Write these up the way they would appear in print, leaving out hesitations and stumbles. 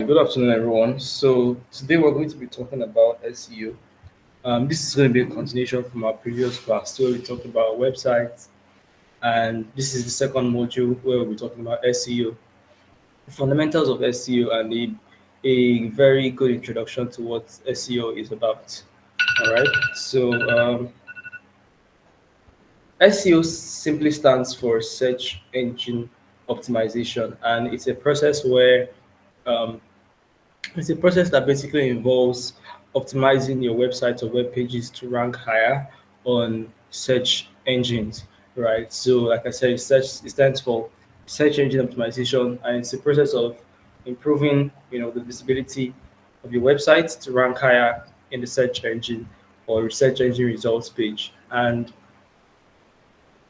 Good afternoon, everyone. So today we're going to be talking about SEO. This is going to be a continuation from our previous class where we talked about websites, and this is the second module where we'll be talking about SEO, the fundamentals of SEO, and a very good introduction to what SEO is about. All right. SEO simply stands for search engine optimization, and it's a process where um, it's a process that basically involves optimizing your website or web pages to rank higher on search engines, right? So, like I said, it stands for search engine optimization, and it's a process of improving, the visibility of your website to rank higher in the search engine or search engine results page. And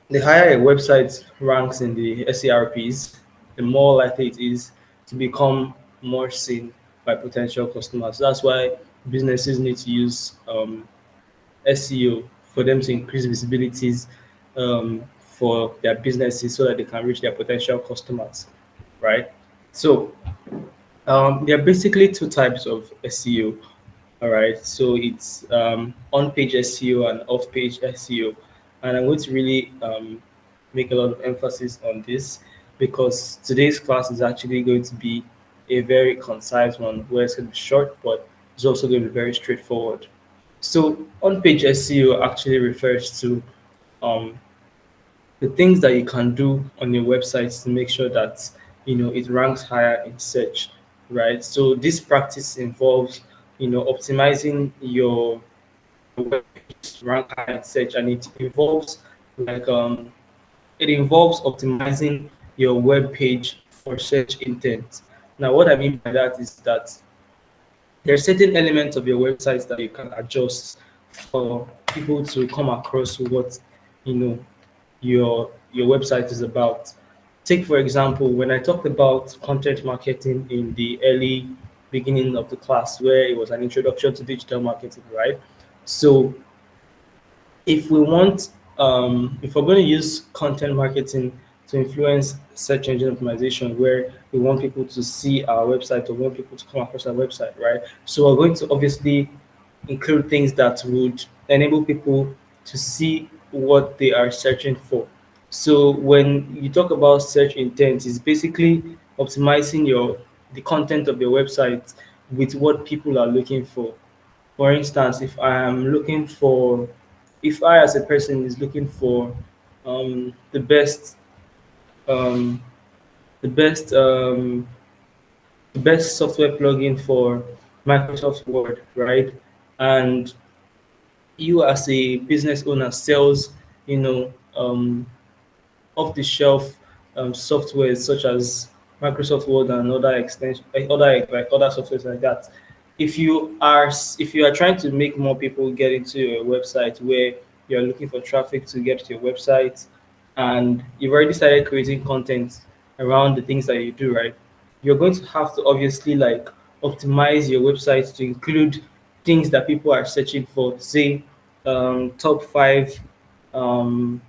the higher a website ranks in the SERPs, the more likely it is to become more seen by potential customers. That's why businesses need to use SEO for them to increase visibilities for their businesses so that they can reach their potential customers, right? So there are basically two types of SEO. All right, so it's on-page SEO and off-page SEO, and I'm going to really make a lot of emphasis on this because today's class is actually going to be a very concise one, where it's going to be short, but it's also going to be very straightforward. So, on-page SEO actually refers to um, the things that you can do on your website to make sure that it ranks higher in search, right? So this practice involves optimizing your web page to rank higher in search, and like it involves optimizing your web page for search intent. Now what I mean by that is that there are certain elements of your website that you can adjust for people to come across what you know your website is about. Take for example, when I talked about content marketing in the early beginning of the class, where it was an introduction to digital marketing, right? So if we want if we're going to use content marketing to influence search engine optimization, where we want people to see our website or want people to come across our website, right? So we're going to obviously include things that would enable people to see what they are searching for. So when you talk about search intent, it's basically optimizing the content of your website with what people are looking for. For instance, if I as a person is looking for um, the best, um, the best, the best software plugin for Microsoft Word, right? And you as a business owner sells, you know, off the shelf software such as Microsoft Word and other extension, other softwares like that. If you are trying to make more people get into your website, where you're looking for traffic to get to your website, and you've already started creating content around the things that you do, right? You're going to have to obviously like optimize your website to include things that people are searching for. Say top five um,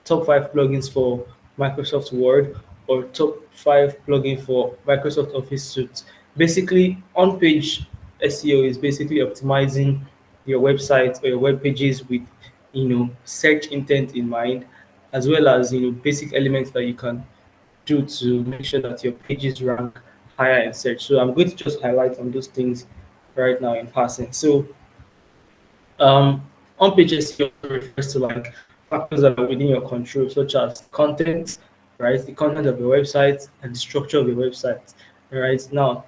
top five plugins for Microsoft Word or top five plugin for Microsoft Office Suite. Basically, on-page SEO is basically optimizing your website or your web pages with search intent in mind, as well as basic elements that you can do to make sure that your pages rank higher in search. So I'm going to just highlight on those things right now in passing. So um, on-page SEO also refers to like factors that are within your control, such as content, right? The content of your website and the structure of your website, right? Now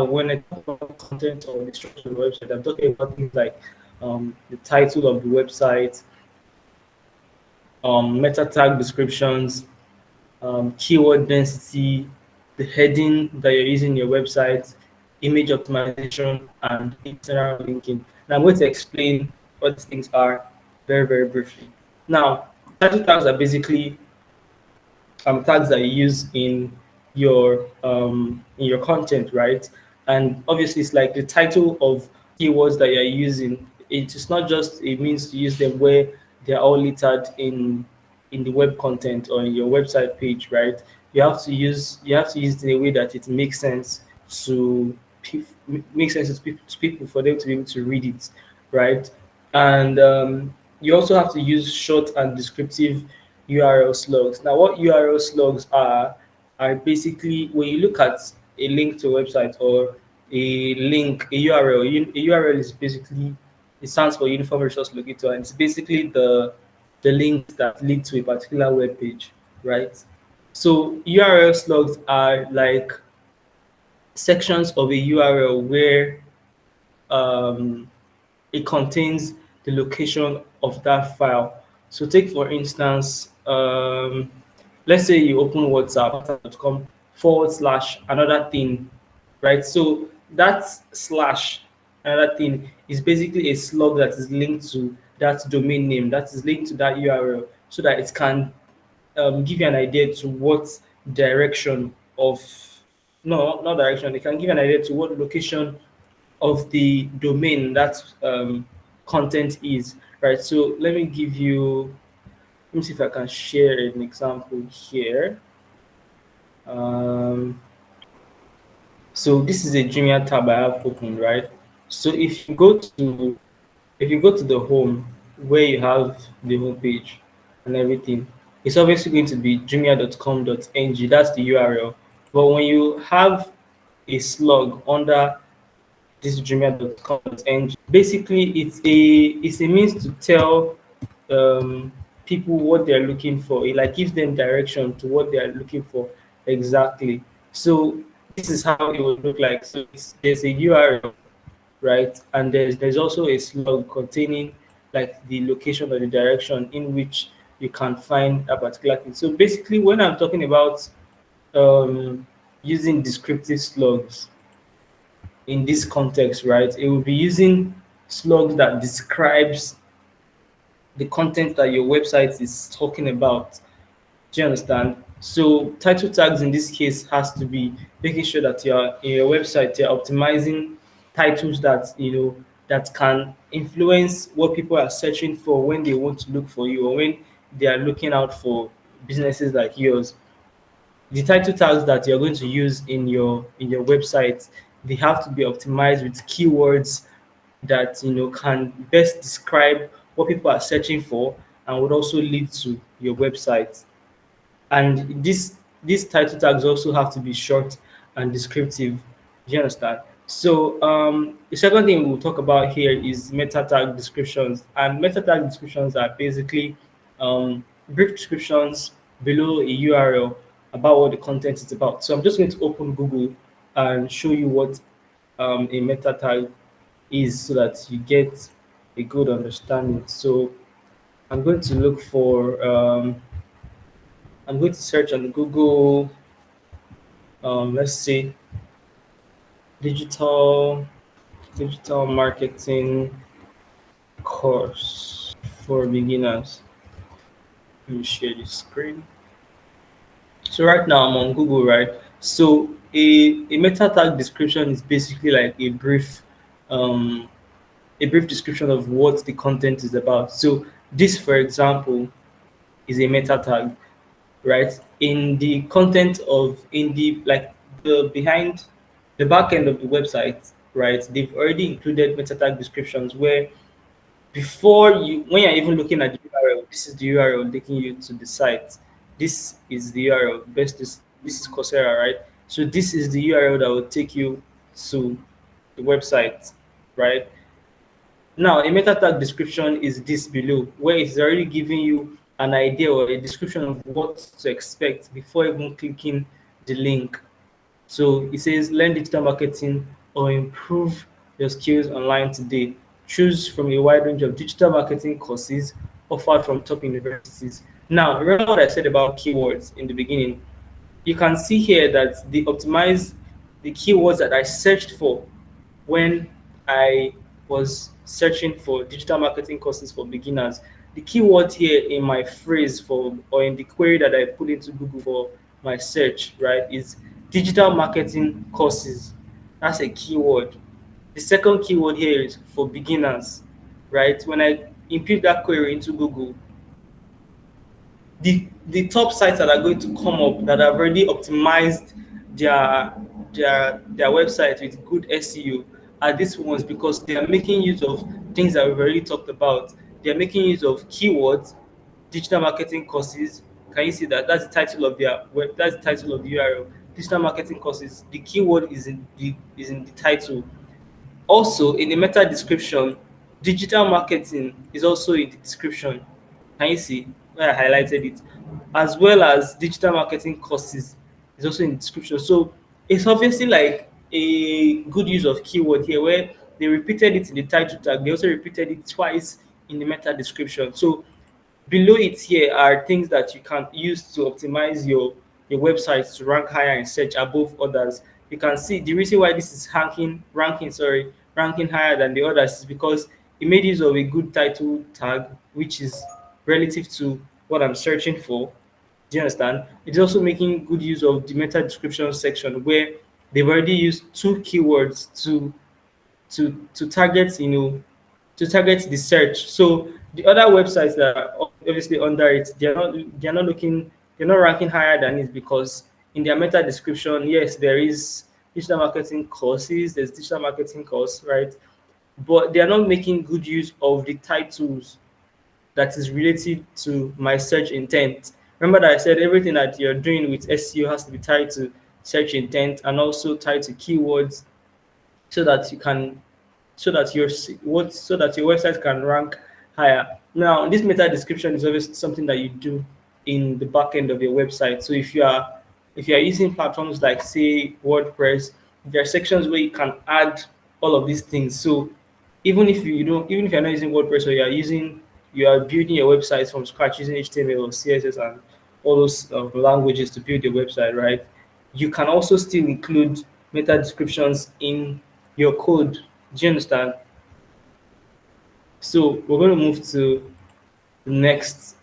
when I talk about content or the structure of the website, I'm talking about things like the title of the website, meta tag descriptions, keyword density, the heading that you're using in your website, image optimization, and internal linking. Now I'm going to explain what these things are very, very briefly. Now, title tags are basically tags that you use in your content, right? And obviously, it's like the title of keywords that you're using. It is not just a means to use them where they are all littered in the web content or in your website page, right? You have to use it in a way that it makes sense to make sense to people for them to be able to read it, right? And you also have to use short and descriptive URL slugs. Now, what URL slugs are basically when you look at a link to a website or a link, a URL. A URL is basically, it stands for Uniform Resource Locator, and it's basically the links that lead to a particular web page, right? So URL slugs are like sections of a URL where um, it contains the location of that file. So take for instance, let's say you open WhatsApp.com forward slash another thing, right? So that slash another thing is basically a slug that is linked to that domain name, that is linked to that URL, so that it can give you an idea to what direction of no, not direction. It can give you an idea to what location of the domain that content is, right? So let me see if I can share an example here. Um, so this is a Jumia tab I have open, right? So if you go to the home where you have the home page and everything, it's obviously going to be jumia.com.ng. That's the URL. But when you have a slug under this jumia.com.ng. Basically, it's a means to tell um, people what they're looking for. It like gives them direction to what they are looking for exactly. So this is how it would look like. So there's a URL, right, and there's also a slug containing like the location or the direction in which you can find a particular thing. So basically, when I'm talking about um, using descriptive slugs in this context, right? It will be using slugs that describes the content that your website is talking about. Do you understand? So title tags in this case has to be making sure that you're in your website, you're optimizing titles that that can influence what people are searching for when they want to look for you or when they are looking out for businesses like yours. The title tags that you're going to use in your website, they have to be optimized with keywords that can best describe what people are searching for and would also lead to your website. And these title tags also have to be short and descriptive. Do you understand? So the second thing we'll talk about here is meta tag descriptions. And meta tag descriptions are basically brief descriptions below a URL about what the content is about. So I'm just going to open Google and show you what a meta tag is so that you get a good understanding. So I'm going to look for I'm going to search on Google, let's see, digital digital marketing course for beginners. Let me share the screen. So right now I'm on Google, right? So a meta tag description is basically like a brief description of what the content is about. So this, for example, is a meta tag, right? In the content of in the like the behind the back end of the website, right? They've already included meta tag descriptions where before you when you're even looking at the URL, this is the URL taking you to the site. This is the URL. This is Coursera, right? So this is the URL that will take you to the website, right? Now, a meta tag description is this below, where it's already giving you an idea or a description of what to expect before even clicking the link. So it says learn digital marketing or improve your skills online today. Choose from a wide range of digital marketing courses offered from top universities. Now, remember what I said about keywords in the beginning. You can see here that they optimize the keywords that I searched for when I was searching for digital marketing courses for beginners. The keyword here in my phrase for or in the query that I put into Google for my search, right, is digital marketing courses. That's a keyword. The second keyword here is for beginners, right? When I input that query into Google, the top sites that are going to come up that have already optimized their their website with good SEO are these ones, because they are making use of things that we've already talked about. They are making use of keywords, digital marketing courses. Can you see that? That's the title of their web. That's the title of the URL. Digital marketing courses. The keyword is in the title. Also, in the meta description, digital marketing is also in the description. Can you see where I highlighted it? As well as digital marketing courses is also in the description. So it's obviously like a good use of keyword here, where they repeated it in the title tag. They also repeated it twice in the meta description. So below it here are things that you can use to optimize your website to rank higher in search above others. You can see the reason why this is ranking higher than the others is because it made use of a good title tag, which is relative to what I'm searching for. Do you understand? It's also making good use of the meta description section, where they've already used two keywords to target, to target the search. So the other websites that are obviously under it, they're not ranking higher than it, because in their meta description, yes, there is digital marketing courses, there's digital marketing course, right? But they are not making good use of the titles that is related to my search intent. Remember that I said everything that you're doing with SEO has to be tied to search intent and also tied to keywords, so that you can so that your website can rank higher. Now, this meta description is obviously something that you do in the back end of your website. So if you are using platforms like, say, WordPress, there are sections where you can add all of these things. So even if you're not using WordPress, or you are building your website from scratch using HTML or CSS and all those languages to build your website, right? You can also still include meta descriptions in your code. Do you understand? So we're going to move to the next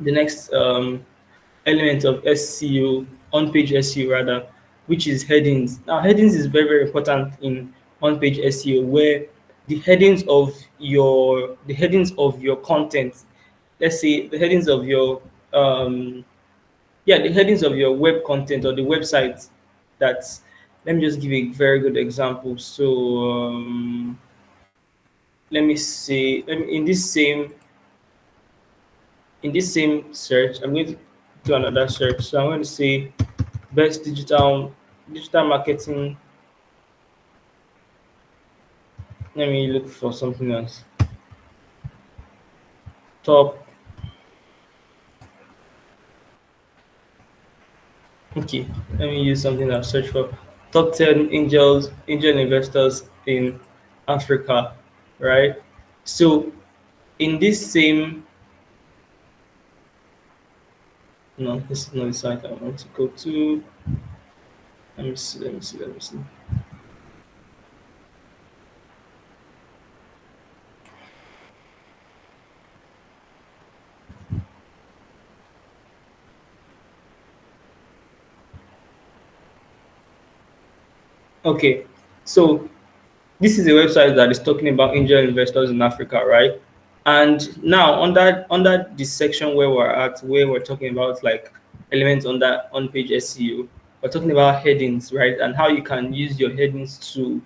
the next element of SEO, on page SEO rather, which is headings. Now, headings is very, very important in on page SEO, where the headings of your content, let's say the headings of your the headings of your web content or the website. That's Let me just give a very good example. So let me see. In this same search, I'm going to do another search. So I'm going to say best digital marketing. Let me look for something else. Top. Okay. Let me use something I've searched for. Top 10 angel investors in Africa. Right. So in this same no, this is not the site I want to go to. Let me see. Okay. So this is a website that is talking about angel investors in Africa, right? And now under this section where we're at, where we're talking about like elements under on page SEO, we're talking about headings, right? And how you can use your headings to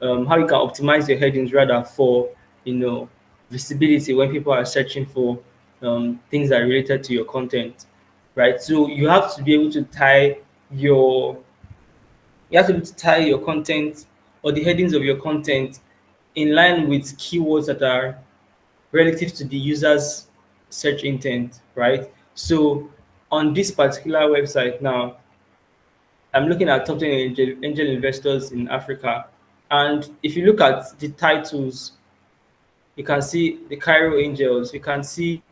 how you can optimize your headings rather for you know visibility when people are searching for things that are related to your content, right? So your you have to be able to tie your content or the headings of your content in line with keywords that are relative to the user's search intent, right? So on this particular website now, I'm looking at top 10 angel investors in Africa. And if you look at the titles, you can see the Cairo Angels, you can see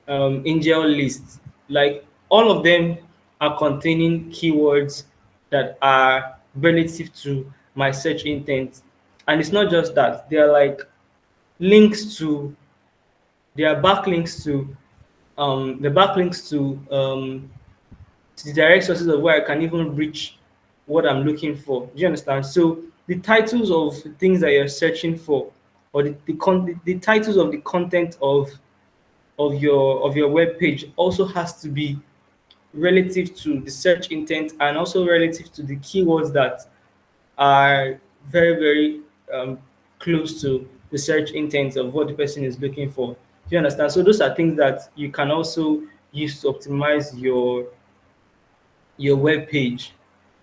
angel lists. Like all of them are containing keywords that are relative to my search intent. And it's not just that, they are like links to, they are backlinks to the direct sources of where I can even reach what I'm looking for. Do you understand? So the titles of things that you're searching for, or the titles of the content of your web page also has to be relative to the search intent and also relative to the keywords that are very, very um, close to the search intent of what the person is looking for. Do you understand? So those are things that you can also use to optimize your web page.